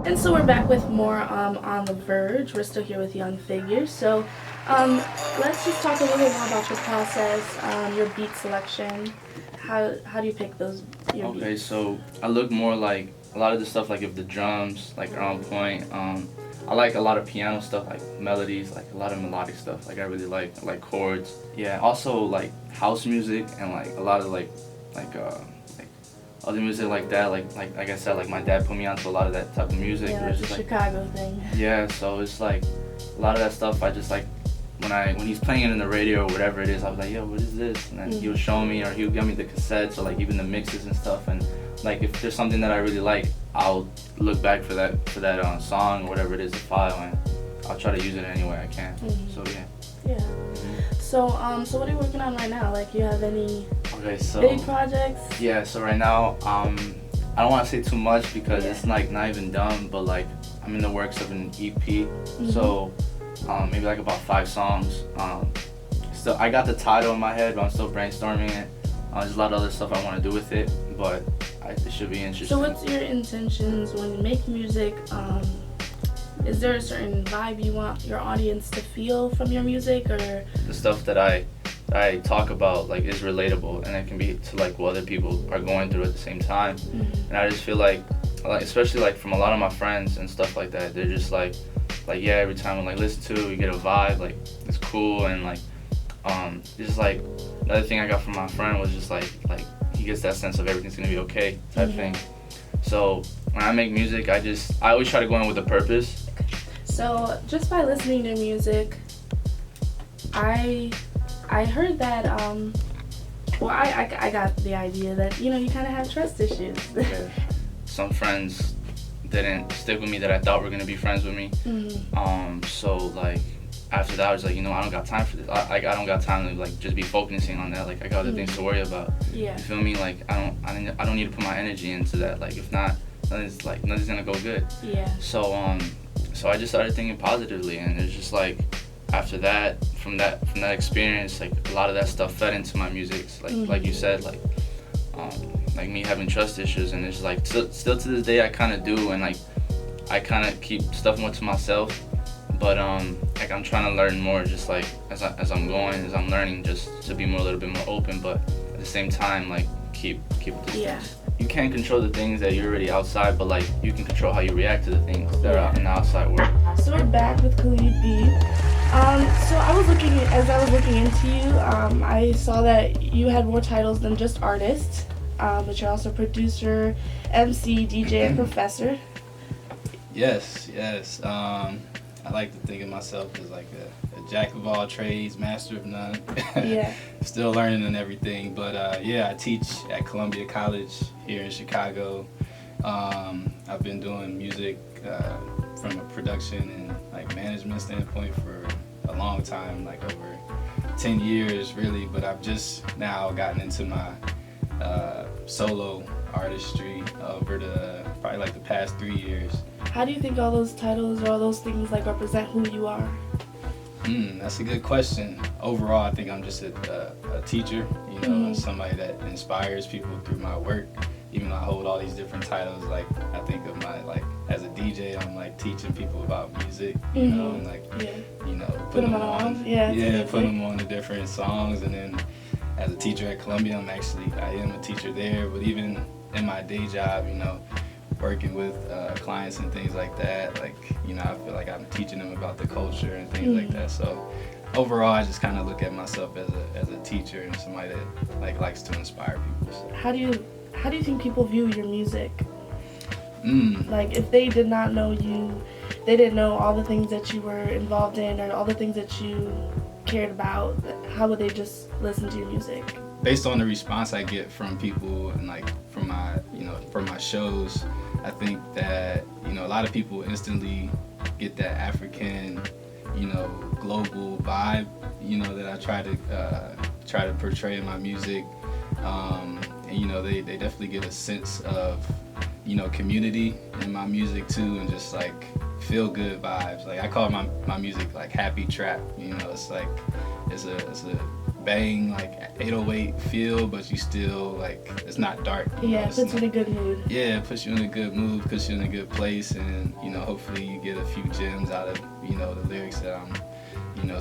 And so we're back with more on the Verge. We're still here with Young Figures. So um, let's just talk a little bit more about your process, your beat selection. How do you pick your Okay, beats? so I look more like a lot of the stuff, like if the drums like are on point. I like a lot of piano stuff, like melodies, like a lot of melodic stuff. Like I really like chords. Yeah, also like house music and like a lot of like other music like that. Like I said, like my dad put me onto a lot of that type of music. Yeah, Where it's that's a just like Chicago thing. yeah, so it's like a lot of that stuff. I just like when he's playing it in the radio or whatever it is, I was like, yo, what is this? And then he would show me, or he would give me the cassettes or like even the mixes and stuff. And like if there's something that I really like, I'll look back for that song or whatever it is, the file, and I'll try to use it any way I can. So yeah. Yeah. So what are you working on right now? Like, you have any Okay, so big projects? yeah, so right now, I don't want to say too much because Yeah. it's like not even done, but like I'm in the works of an EP, so maybe like about 5 songs. Still, I got the title in my head, but I'm still brainstorming it. There's a lot of other stuff I want to do with it, but it should be interesting. So what's your intentions when you make music? Is there a certain vibe you want your audience to feel from your music, or The stuff that I talk about like is relatable, and it can be to like what other people are going through at the same time. And I just feel like especially like from a lot of my friends and stuff like that, they're just like yeah, every time I like listen to it, we get a vibe, like it's cool. And like it's just like another thing I got from my friend was just like he gets that sense of everything's gonna be okay type thing. So when I make music, I always try to go in with a purpose. so just by listening to music, I heard that well, I got the idea that you kind of have trust issues. Yeah. Some friends didn't stick with me that I thought were gonna be friends with me. So like after that, I was like, I don't got time for this. I don't got time to like just be focusing on that. Like I got other things to worry about. Yeah. You feel me? Like I don't need to put my energy into that. Like if not, nothing's gonna go good. Yeah. So I just started thinking positively, and it's just like after that, from that experience, like a lot of that stuff fed into my music. Like you said, like me having trust issues, and it's like still to this day I kind of do, and like I kind of keep stuff more to myself. But like I'm trying to learn more, just like as I'm learning, just to be a little bit more open, but at the same time like keep a distance. Yeah. You can't control the things that you're already outside, but like you can control how you react to the things that are out in the outside world. So we're back with Calid B. So as I was looking into you, I saw that you had more titles than just artist, but you're also producer, MC, DJ, and professor. Yes. I like to think of myself as like a jack of all trades, master of none. Yeah. Still learning and everything, but yeah, I teach at Columbia College here in Chicago. I've been doing music from a production and like management standpoint for a long time, like over 10 years really, but I've just now gotten into my solo artistry over probably like the past 3 years. How do you think all those titles or all those things like represent who you are? That's a good question. Overall, I think I'm just a teacher, somebody that inspires people through my work. Even though I hold all these different titles, like I think of my as a DJ, I'm like teaching people about music, and like putting them on, putting them on the different songs. And then as a teacher at Columbia, I am a teacher there. But even in my day job, working with clients and things like that, like I feel like I'm teaching them about the culture and things like that. So overall, I just kind of look at myself as a teacher and somebody that like likes to inspire people. So. How do you think people view your music? Like if they did not know you, they didn't know all the things that you were involved in or all the things that you cared about, how would they just listen to your music? Based on the response I get from people and like from my shows, I think that a lot of people instantly get that African, global vibe, that I try to portray in my music, and they definitely get a sense of community in my music too, and just like feel good vibes. Like I call my music like happy trap. It's like it's a bang, like 808 feel, but you still like it's not dark. Yeah, it puts you in a good mood. Yeah, it puts you in a good mood, puts you in a good place, and hopefully you get a few gems out of the lyrics that I'm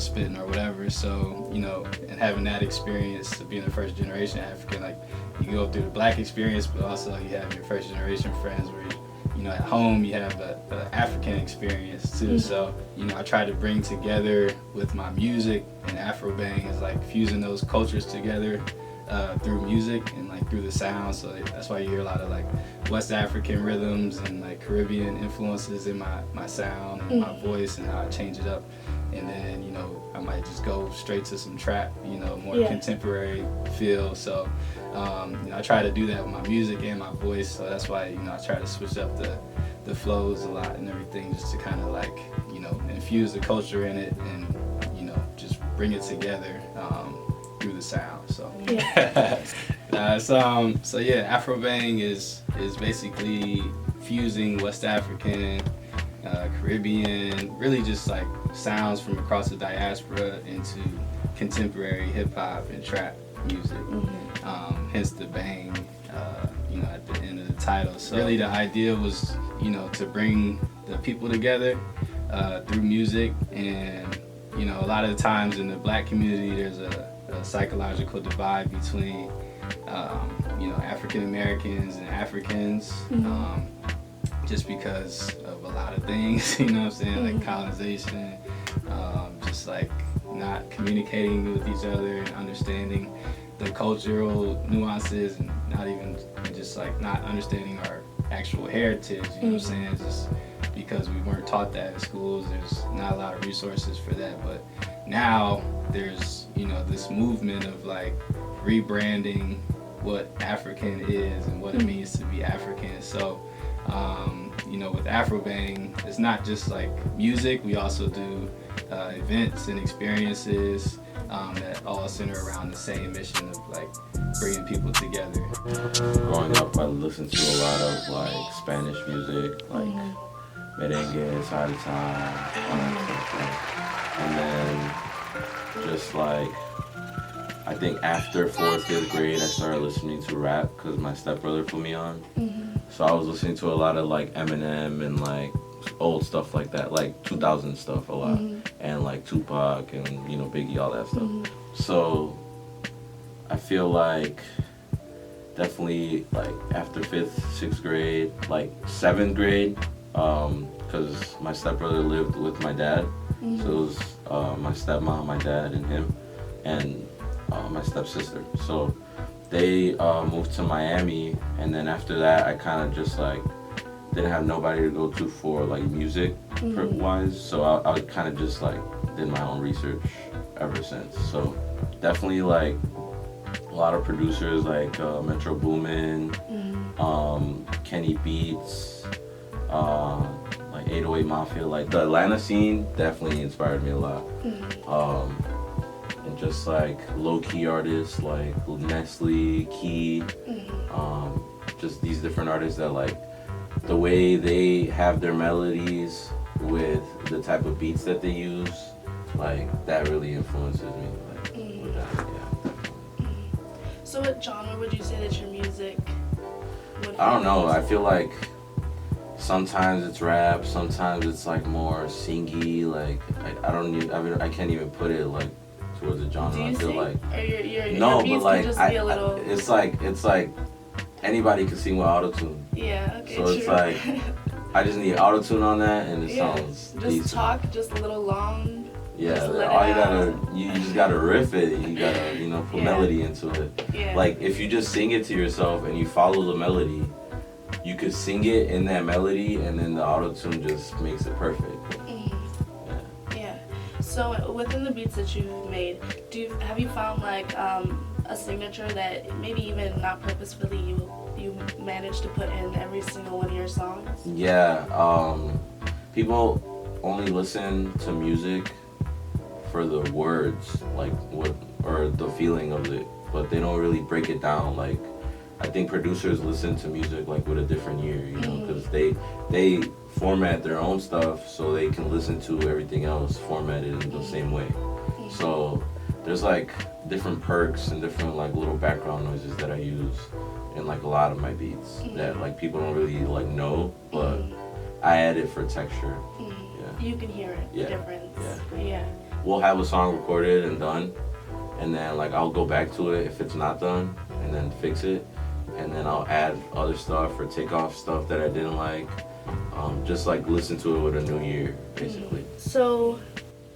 spitting or whatever. So and having that experience of being a first generation African, like you go through the black experience, but also you have your first generation friends where at home you have the African experience too. So I try to bring together with my music, and Afrobang is like fusing those cultures together through music and like through the sound. So that's why you hear a lot of like West African rhythms and like Caribbean influences in my sound and my voice and how I change it up. And then I might just go straight to some trap, more contemporary feel. So I try to do that with my music and my voice. So that's why I try to switch up the flows a lot and everything, just to kind of like infuse the culture in it and just bring it together through the sound. So so yeah, Afrobang is basically fusing West African, Caribbean, really just like sounds from across the diaspora into contemporary hip hop and trap music. Hence the bang, at the end of the title. So really the idea was, to bring the people together through music. And a lot of the times in the black community, there's a psychological divide between African Americans and Africans. Just because of a lot of things, like colonization, just like not communicating with each other and understanding the cultural nuances, and not even just like not understanding our actual heritage, just because we weren't taught that in schools. There's not a lot of resources for that. But now there's, this movement of like rebranding what African is and what it means to be African. So with Afrobang, it's not just like music. We also do events and experiences that all center around the same mission of like bringing people together. Growing up, I listened to a lot of like Spanish music, like merengue, salsa, all that stuff. And then just like, I think after 4th, 5th grade, I started listening to rap because my stepbrother put me on. So I was listening to a lot of like Eminem and like old stuff like that, like 2000 stuff a lot, and like Tupac and Biggie, all that stuff. So I feel like definitely like after 5th, 6th grade, like 7th grade, because my stepbrother lived with my dad, so it was my stepmom, my dad, and him, and my stepsister. So they moved to Miami, and then after that I kind of just like didn't have nobody to go to for like music wise, so I kind of just like did my own research ever since. So definitely like a lot of producers like Metro Boomin, Kenny Beats, like 808 Mafia, like the Atlanta scene definitely inspired me a lot. And just like low-key artists like Nestle, Key, just these different artists that like the way they have their melodies with the type of beats that they use, like that really influences me. Like, with that, yeah. So what genre would you say that your music would I don't know, I feel like sometimes it's rap, sometimes it's like more singy, like I can't even put it like towards a genre. Do you I feel sing? like or your no, beats but like could just be a little... it's like anybody can sing with autotune. Yeah, okay, so true. it's like I just need autotune on that, and it sounds just decent. talk just a little long. Yeah, you just gotta riff it. You gotta put melody into it. Yeah. Like if you just sing it to yourself and you follow the melody, you could sing it in that melody, and then the autotune just makes it perfect. Yeah. So within the beats that you've made, have you found like a signature that maybe even not purposefully you managed to put in every single one of your songs? Yeah. People only listen to music for the words, like what or the feeling of it, but they don't really break it down. Like I think producers listen to music like with a different ear, because they format their own stuff so they can listen to everything else formatted in the same way. So there's like different perks and different like little background noises that I use in like a lot of my beats that like people don't really like know, but I add it for texture. Yeah. You can hear it, the difference. Yeah. We'll have a song recorded and done, and then like I'll go back to it if it's not done, and then fix it, and then I'll add other stuff or take off stuff that I didn't like. Just like listen to it with a new ear, basically. So,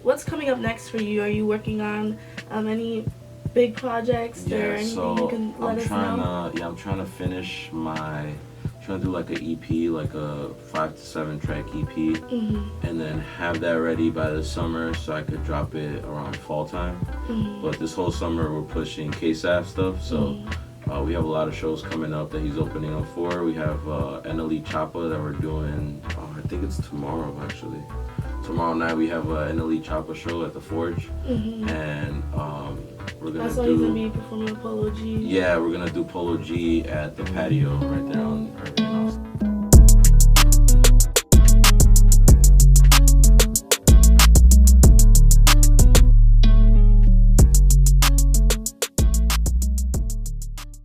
what's coming up next for you? Are you working on any big projects or anything you can let us know? I'm trying to finish trying to do like an EP, like a 5 to 7 track EP, and then have that ready by the summer so I could drop it around fall time. But this whole summer we're pushing KSAF stuff, so we have a lot of shows coming up that he's opening up for. We have NLE Choppa that we're doing, I think it's tomorrow actually. Tomorrow night we have a NLE Choppa show at the Forge, and we're gonna That's why he's gonna be performing with Polo G. Yeah, we're gonna do Polo G at the patio right there on Irving.